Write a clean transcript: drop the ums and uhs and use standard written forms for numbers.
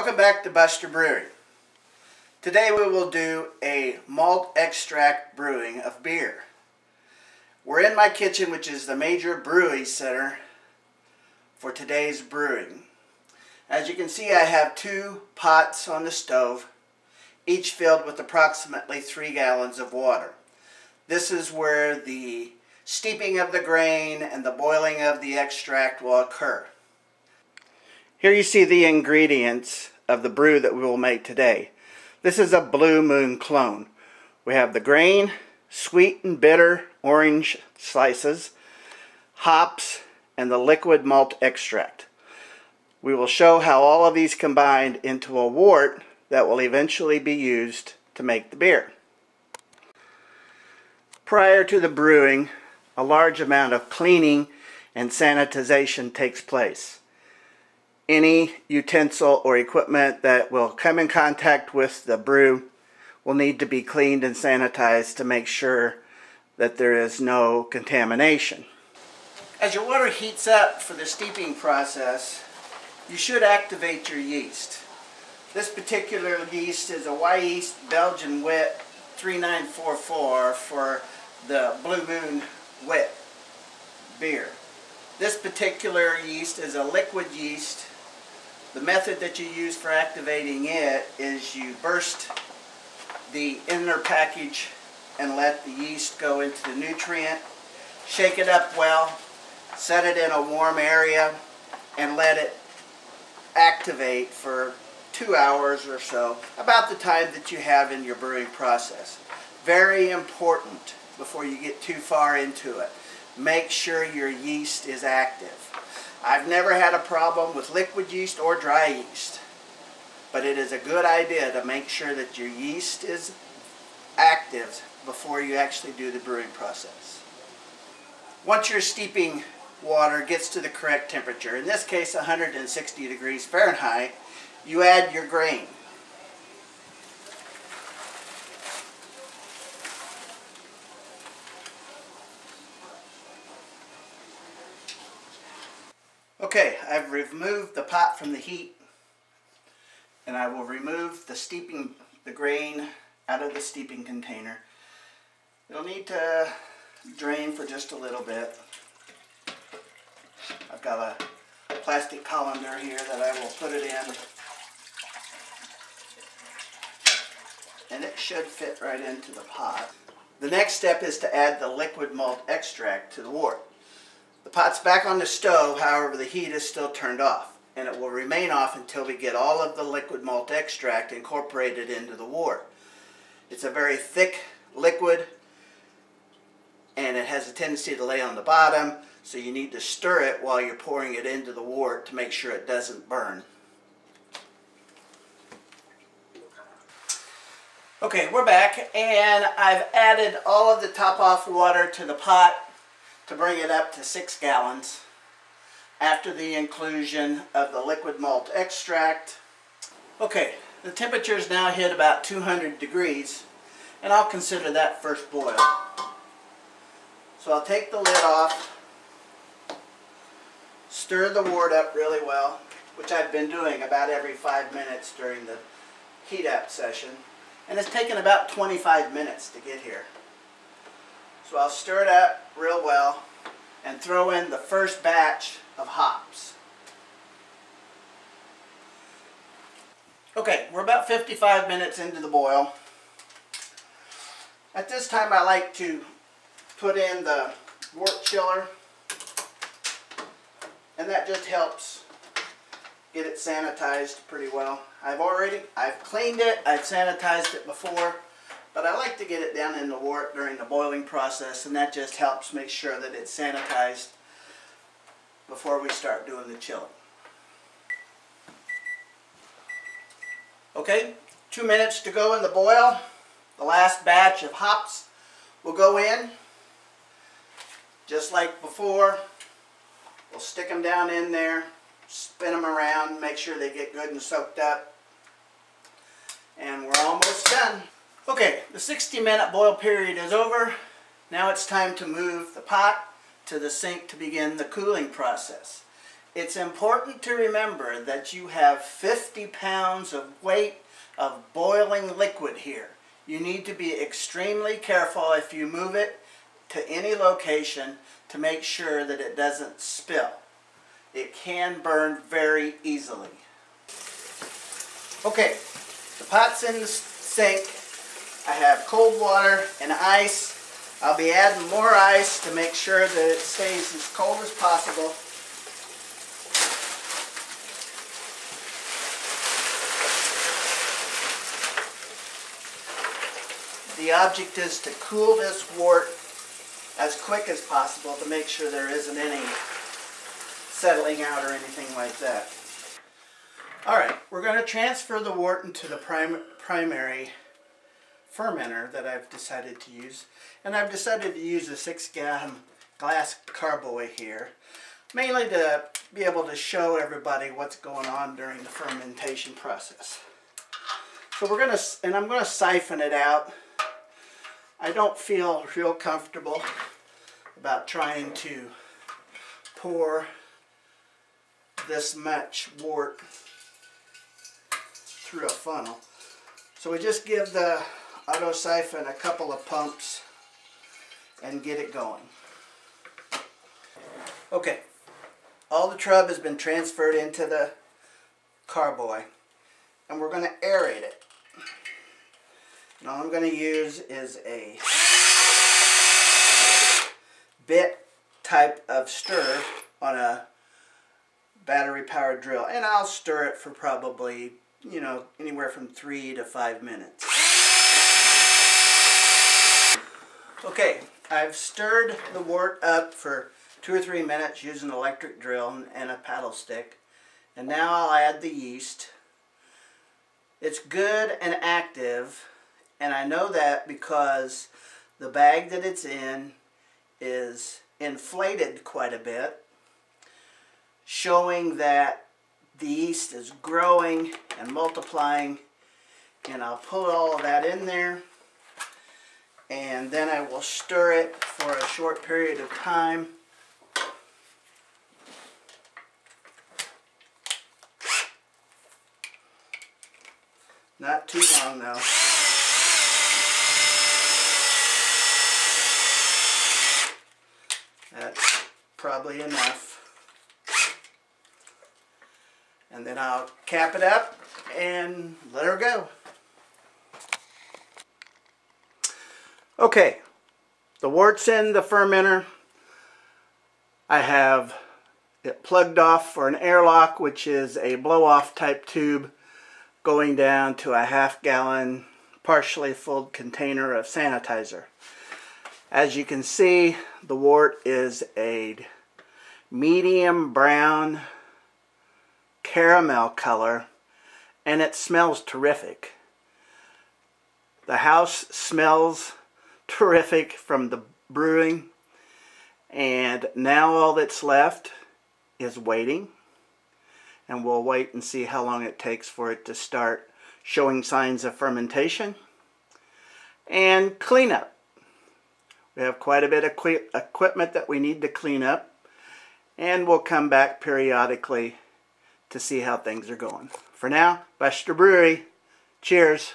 Welcome back to Buster Brewing. Today we will do a malt extract brewing of beer. We're in my kitchen, which is the major brewing center for today's brewing. As you can see, I have 2 pots on the stove, each filled with approximately 3 gallons of water. This is where the steeping of the grain and the boiling of the extract will occur. Here you see the ingredients of the brew that we will make today. This is a Blue Moon clone. We have the grain, sweet and bitter orange slices, hops, and the liquid malt extract. We will show how all of these combined into a wort that will eventually be used to make the beer. Prior to the brewing, a large amount of cleaning and sanitization takes place. Any utensil or equipment that will come in contact with the brew will need to be cleaned and sanitized to make sure that there is no contamination. As your water heats up for the steeping process, you should activate your yeast. This particular yeast is a Y-yeast Belgian wit 3944 for the Blue Moon wit beer. This particular yeast is a liquid yeast. The method that you use for activating it is you burst the inner package and let the yeast go into the nutrient, shake it up well, set it in a warm area, and let it activate for 2 hours or so, about the time that you have in your brewing process. Very important before you get too far into it. Make sure your yeast is active. I've never had a problem with liquid yeast or dry yeast, but it is a good idea to make sure that your yeast is active before you actually do the brewing process. Once your steeping water gets to the correct temperature, in this case 160 degrees Fahrenheit, you add your grain. Okay, I've removed the pot from the heat, and I will remove the grain out of the steeping container. It'll need to drain for just a little bit. I've got a plastic colander here that I will put it in, and it should fit right into the pot. The next step is to add the liquid malt extract to the wort. The pot's back on the stove, however the heat is still turned off, and it will remain off until we get all of the liquid malt extract incorporated into the wort. It's a very thick liquid, and it has a tendency to lay on the bottom, so you need to stir it while you're pouring it into the wort to make sure it doesn't burn. Okay, we're back, and I've added all of the top-off water to the pot to bring it up to 6 gallons after the inclusion of the liquid malt extract. Okay, the temperature's now hit about 200 degrees, and I'll consider that first boil. So I'll take the lid off, stir the wort up really well, which I've been doing about every 5 minutes during the heat up session, and it's taken about 25 minutes to get here. So I'll stir it up real well and throw in the first batch of hops. Okay, we're about 55 minutes into the boil. At this time I like to put in the wort chiller, and that just helps get it sanitized pretty well. I've cleaned it, I've sanitized it before, but I like to get it down in the wort during the boiling process, and that just helps make sure that it's sanitized before we start doing the chilling. Okay, 2 minutes to go in the boil. The last batch of hops will go in. Just like before, we'll stick them down in there, spin them around, make sure they get good and soaked up, and we're almost done. Okay, the 60-minute boil period is over. Now it's time to move the pot to the sink to begin the cooling process. it's important to remember that you have 50 pounds of weight of boiling liquid here. You need to be extremely careful if you move it to any location to make sure that it doesn't spill. It can burn very easily. Okay, the pot's in the sink. I have cold water and ice. I'll be adding more ice to make sure that it stays as cold as possible. The object is to cool this wort as quick as possible to make sure there isn't any settling out or anything like that. Alright, we're going to transfer the wort into the primary fermenter that I've decided to use. And I've decided to use a 6-gallon glass carboy here, mainly to be able to show everybody what's going on during the fermentation process. So I'm going to siphon it out. I don't feel real comfortable about trying to pour this much wort through a funnel. So we just give the auto siphon a couple of pumps and get it going. Okay, all the trub has been transferred into the carboy, and we're going to aerate it. And all I'm going to use is a bit type of stir on a battery powered drill, and I'll stir it for probably, you know, anywhere from 3 to 5 minutes. Okay, I've stirred the wort up for 2 or 3 minutes using an electric drill and a paddle stick, and now I'll add the yeast. It's good and active, and I know that because the bag that it's in is inflated quite a bit, showing that the yeast is growing and multiplying. And I'll put all of that in there, and then I will stir it for a short period of time. Not too long though. That's probably enough. And then I'll cap it up and let her go. Okay, the wort's in the fermenter. I have it plugged off for an airlock, which is a blow-off type tube going down to a half-gallon partially filled container of sanitizer. As you can see, the wort is a medium brown caramel color, and it smells terrific. The house smells terrific from the brewing, and now all that's left is waiting, and we'll wait and see how long it takes for it to start showing signs of fermentation and cleanup. We have quite a bit of equipment that we need to clean up, and we'll come back periodically to see how things are going. For now, Buster Brewery, cheers.